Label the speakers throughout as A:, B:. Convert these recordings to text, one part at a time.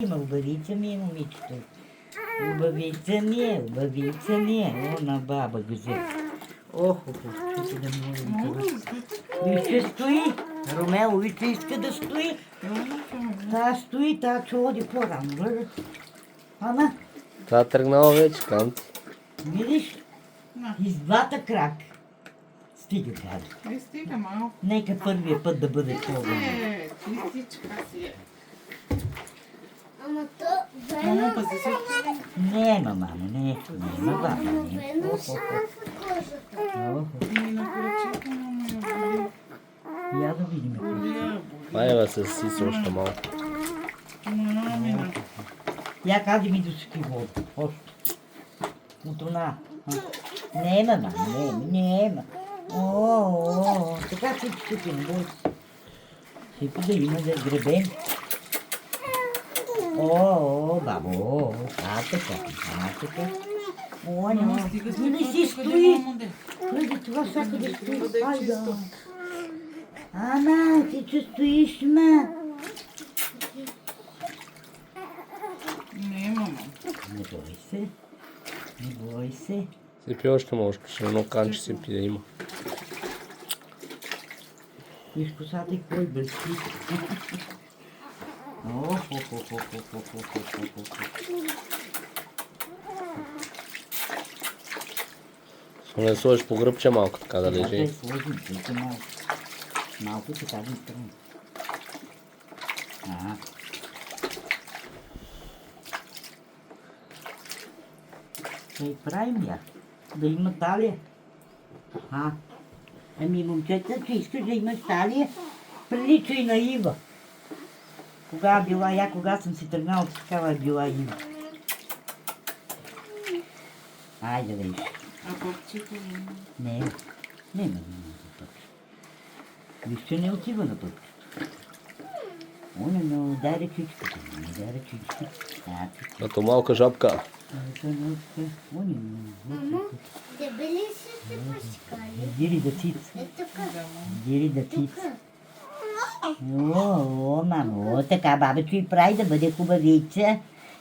A: Има убавица ми е момичето. Убавица ми е. О, на баба гъзе. Ох, чути да му вижте стои. Ромео, вижте иска да стои. Та стои, та чуди по-рано. Гледате. Ана,
B: Та тръгнала вече, канти.
A: видиш? И с двата крак. Стига, каза.
C: Не стига малко.
A: Нека първия път да бъде по-добре.
C: Чистичка си е.
D: Ама то
C: Мамо,
D: вена
C: пази се.
A: Няма, мамо, не. Няма, баба, не.
D: вена шафа кожата.
C: Ми на поръчето, мамо, я боли.
A: Я да видим.
C: Боля,
B: Айва се си още малко.
C: Мамина.
A: Я кади ми да си вода. Още. От она. Нема, мамо, нема. О, така се чупи, не бой. Сипи да има да гребем. О, бабо, така. О,
C: Мамо,
A: не,
C: стига с
A: не си
C: лепото, къде
A: стои.
C: мамо де?
A: Преди това всяка да стои.
C: Да е
A: Айде.
C: чисто.
A: Ама, ти че стоиш, ма.
C: Не, мамо.
A: Не бой се. Не бой се.
B: Си пи още може, ще едно канче си пи да има.
A: Виж косата и кой блести.
B: Ще не сложиш по гръбче малко, така да
A: Трябва да
B: лежи.
A: сложим, тук малко. Малко така да изтръгне. Тъй правим я. Да има талия. Ами момчета, че искаш да имаш талия, прилича и на Ива. Кога била я, кога съм си тръгнала, такава е била Ива. Айде да виж.
C: А пъпчето не.
A: Не за пъпче. Виж, че не отива на пъпчето. Но дай ръчичката.
B: Като малка жабка.
D: Мамо, дебели си те пашкали.
A: Дири да циц.
D: Е така.
A: Дири да циц. О, мамо, така бабето и прави да бъде хубавица.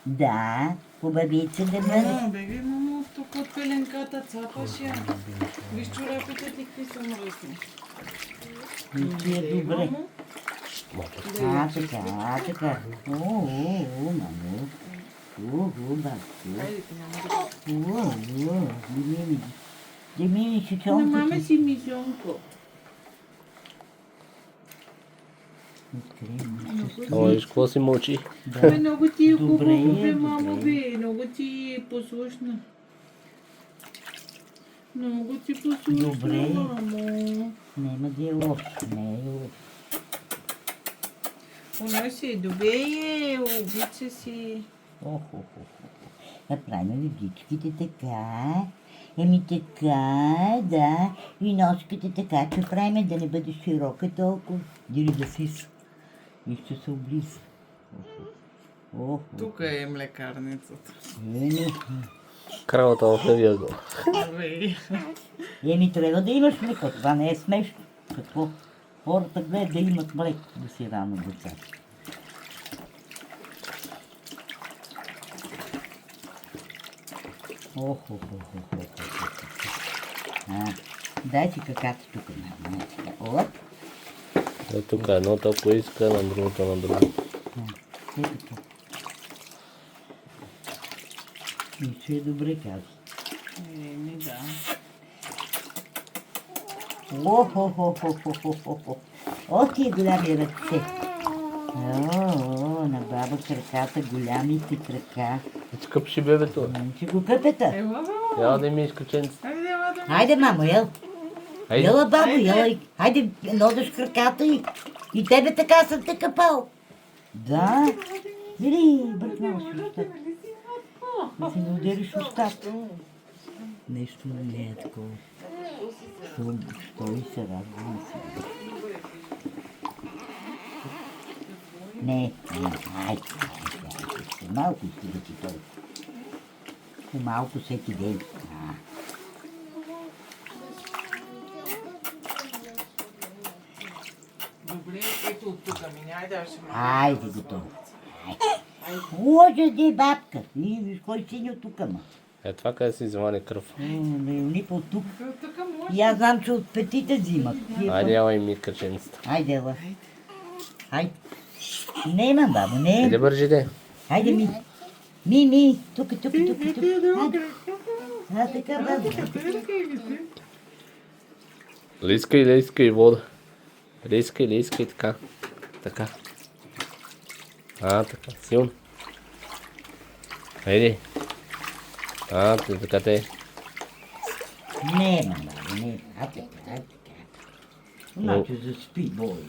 A: Да, хубавица да бъде.
C: Мамо, беги, мамо, тук от пеленката цапаш я. Виж чорапите ти какви са мръсни.
A: И ти е добре. Така. О, мамо. Бабко.
C: Айде ти няма да...
A: Демини, че
C: На маме си мисионко.
B: Ама виж, какво си мълчи?
C: Бе, много ти е
A: Добре,
C: хубаво, бе, мамо,
A: добре.
C: бе. Много ти е послушна. Много ти послушна,
A: Добре.
C: мамо.
A: Нема да е лошо, не е лошо.
C: Она си е добре, обича си.
A: Направим вигичките така. Еми така, да. И ножките така, че правим да не бъде широка толкова. Дири да сис. Вижте се облиза.
C: Тук е млекарницата.
B: Кравата в левия гол.
C: Добре.
A: Еми трябва да имаш млеко, това не е смешно. Какво? Хората гледат да имат млеко, да си рано децата. Дай си каката тук. Оп.
B: Е, тук едното, ако иска, на другото, на другото.
A: Е така. Нищо е добре, казва.
C: Еми, да.
A: О, тия голями ръце. О, на баба краката, голямите крака.
B: Скъпши бебето.
A: Че го къпета.
C: Ела, баба.
B: Я да ми изключенци.
C: Хайде, ела да.
A: Хайде, мамо, ел.
B: Айде.
A: Ела, бабо,
C: Хайде.
A: ела. Хайде, нодаш краката и тебе така съм те къпал. Да. Или, бъркнала си устата. Да си не удариш устата. Нещо не е такова. Що и се радва си. Не, айде. Малко стига ти толкова. Малко всеки ден.
C: Добре, ето от тук ми, айде, аз ще малко.
A: Айде, готово. Лъжа де бабка. И виж кой синьо тук, ма.
B: Е, това къде си звани кръв.
A: Да я липа от тук.
C: Така може.
A: И аз знам, че от петите взимат.
B: Айде, ела и ми каченицата.
A: Айде, ела. Айде. Нема, бабо, не.
B: Иде бържи де.
A: Айде, ми. Ми. Тук. Айде. А, така, бабо.
B: Лискай вода. Лискай така. Така. Така, силно. Айде. Така те.
A: Нема, бабо, не. Айде. Значи заспи, боже.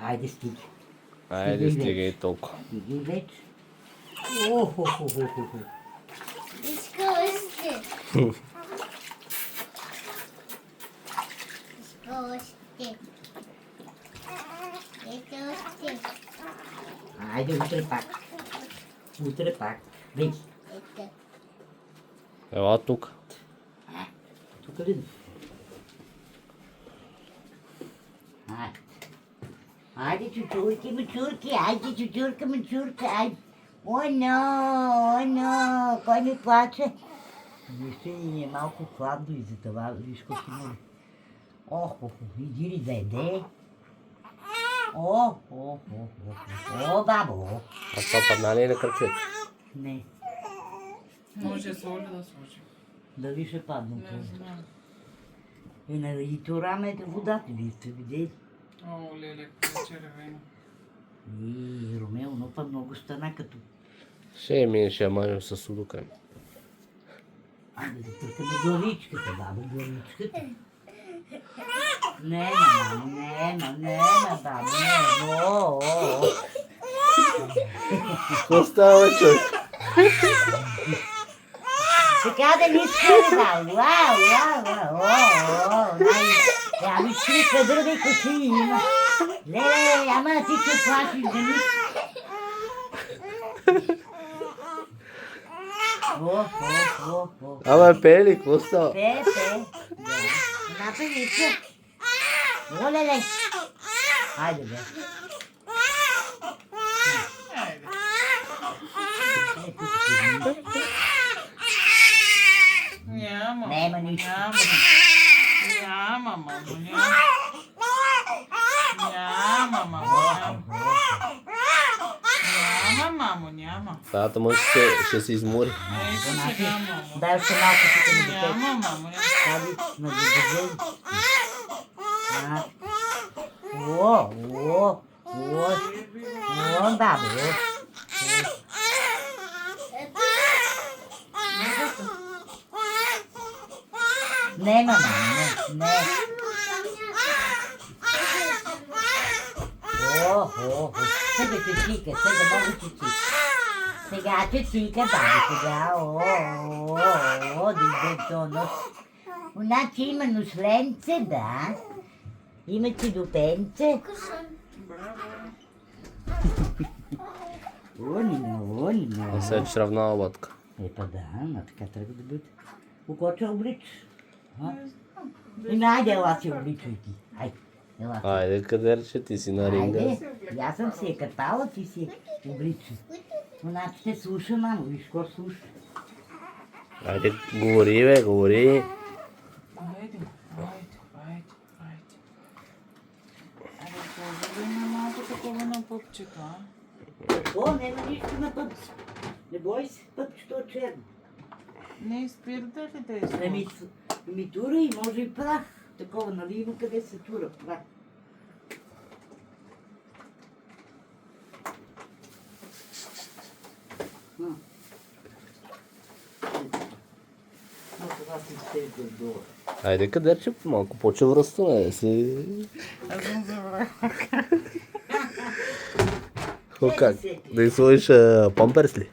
A: Айде, стига.
B: Айде, стигай толкова.
A: Стиги вече. Охо.
D: Иска още. Иска още.
A: Айде, утре пак. Вече.
D: Ето.
B: Ела тук.
A: Тук ли? Айде, чучурки, мачурки, айде, чучурка, айде. Оно, кой ми плаче? Вижте, ни е малко хладно и за това, виж колко има. Иди ли да еде? О, бабо.
B: А това падна ли на кръчето?
A: Не,
C: Може соли да сложи.
A: дали ще падне
C: Не
A: това?
C: знам.
A: И тураме водата, вие сте видели.
C: О, леле, какво е червено.
A: И Ромео, но па много стана като...
B: Ще мажем с судука.
A: Айде да търкаме главичката, баба, главичката. Нема, баба, нема.
B: Какво става, човек?
A: Така да ни скъде, баба. Вау. Виж ли къдърви коси има. Леле, ама ти се плашиш да ни...
B: Ама пее ли, какво става?
A: Пе. Напевица. Оле. Хайде, бе.
C: Няма.
A: Нема нищо.
C: Няма, мамо, няма. Няма, мамо, няма.
B: Тата му ще се измори.
C: Ето сега, мамо.
A: Дай още малко тук на детето.
C: Няма, мамо, няма.
A: Стави на задържение. Бабо. Нема, мамо, не. Сега те чика, сега много ти чика. Сега те чика, бабо, сега. Детето нос. Значи има носленце, да. Има ти допенце.
B: А сега ще равнава лодка.
A: Па да, ама така трябва да бъде. Кого ще обличаш? Айде, ела си обличай ти. Ела.
B: Айде, къде ти си на ринга?
A: Айде, аз съм си е катала, ти си обличай. Значи те слуша, мамо, виж какво слуша.
B: Айде, говори.
C: Айде. Кажи ми малко такова на пъпчето, а?
A: Какво? Нема нищо на пъпче. Не бой се, пъпчето е черно.
C: Не спирате ли да използваш?
A: Ми тура и може и прах. Такова, нали има къде се тура прах. Това си ще долу.
B: Айде, къде че малко по-чевръсто, не си...
C: Аз съм забрала.
B: Как? Да й сложиш памперс ли?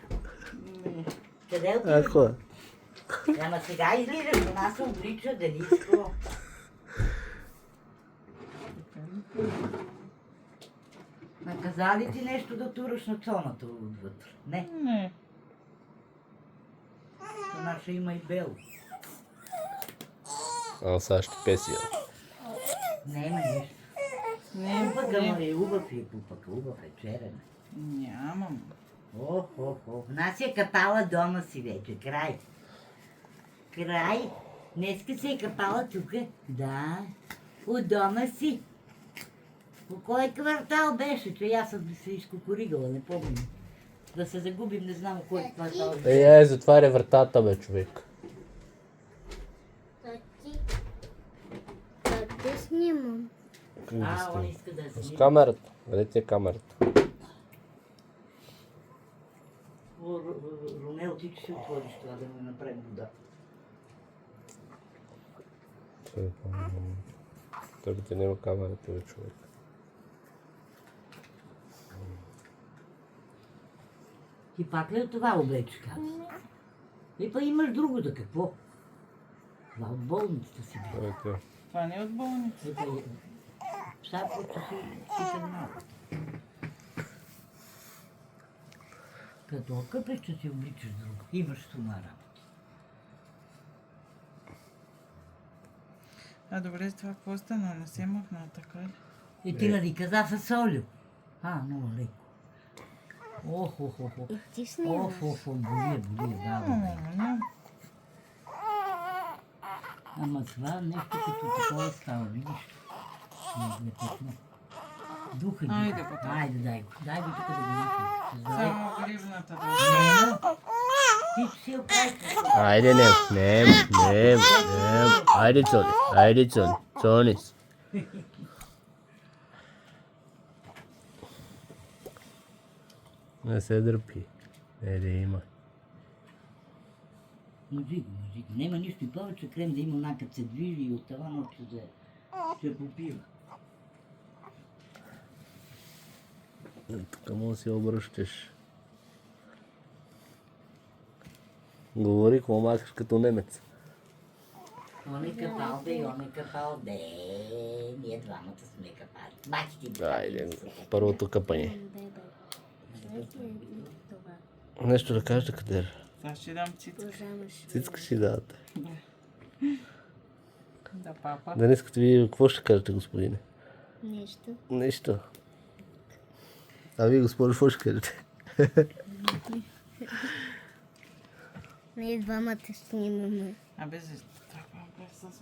A: Къде отиваш?
B: Ако?
A: Ама сега излизаш, у нас се облича Дениско. Наказа ли ти нещо да тураш на цоната отвътре? Не.
C: Не.
A: То наша има и бело.
B: А, сега ще песи.
A: Не има нищо.
C: Не,
A: Пупъка му
C: не.
A: е убав и пупъка, убав е черен.
C: Нямам.
A: Нас е капала дома си вече, край. Край. Днеска се е капала тук. Да. У дома си. По кой квартал беше, че аз съм се изкукуригала, не помня. Да се загубим, не знам кой квартал беше.
B: Ей, затваря вратата, бе, човек.
D: Къде снимам?
A: Он иска да
B: С
A: снима.
B: камерата. Къде ти е камерата?
A: Ронел, ти че си отвориш това да му направим вода.
B: Той ти няма камерата, бе, човек.
A: Ти пак ли от това обече, каза? И па имаш друго да какво? Това от болницата си бе.
B: Той е тя.
C: Това не е от болница.
A: И па сега просто си малко. Като къпеш, че си обличаш друго. Имаш това работа.
C: А добре, това какво стана? Не се махна, така ли?
A: И ти нали каза фасолю? Много леко.
D: И ти снимаш.
A: Боли, да.
C: Няма.
A: Ама това нещо като такова става, видиш? Не пътно. Духа.
C: Айде го там.
A: Айде, дай го. Дай го тук да го махнем.
C: Само гривната да.
A: Нема. Ти си оправиш.
B: Айде, нем. Айде, Цонис. Не се дърпи. Да има.
A: Музик. Нема нищо и повече крем да има накът се движи и от това нощ ще попива.
B: Тук му си обръщаш. Говори, какво махаш като немец.
A: Он е капал, бе, он е капал, бе. Ние двамата сме капали. Махи ти два.
B: Айде, първото къпане.
D: Знаеш ли това?
B: Нещо да кажеш, Кадер.
C: Сега ще дам цицка.
D: Пожамаш.
B: Цицка си дадете.
C: Да, папа.
B: Да не искате вие, какво ще кажете, господине?
D: Нещо.
B: Нищо. А вие, госпожо, какво ще кажете?
D: Ние двамата снимаме.
C: Абе, за това с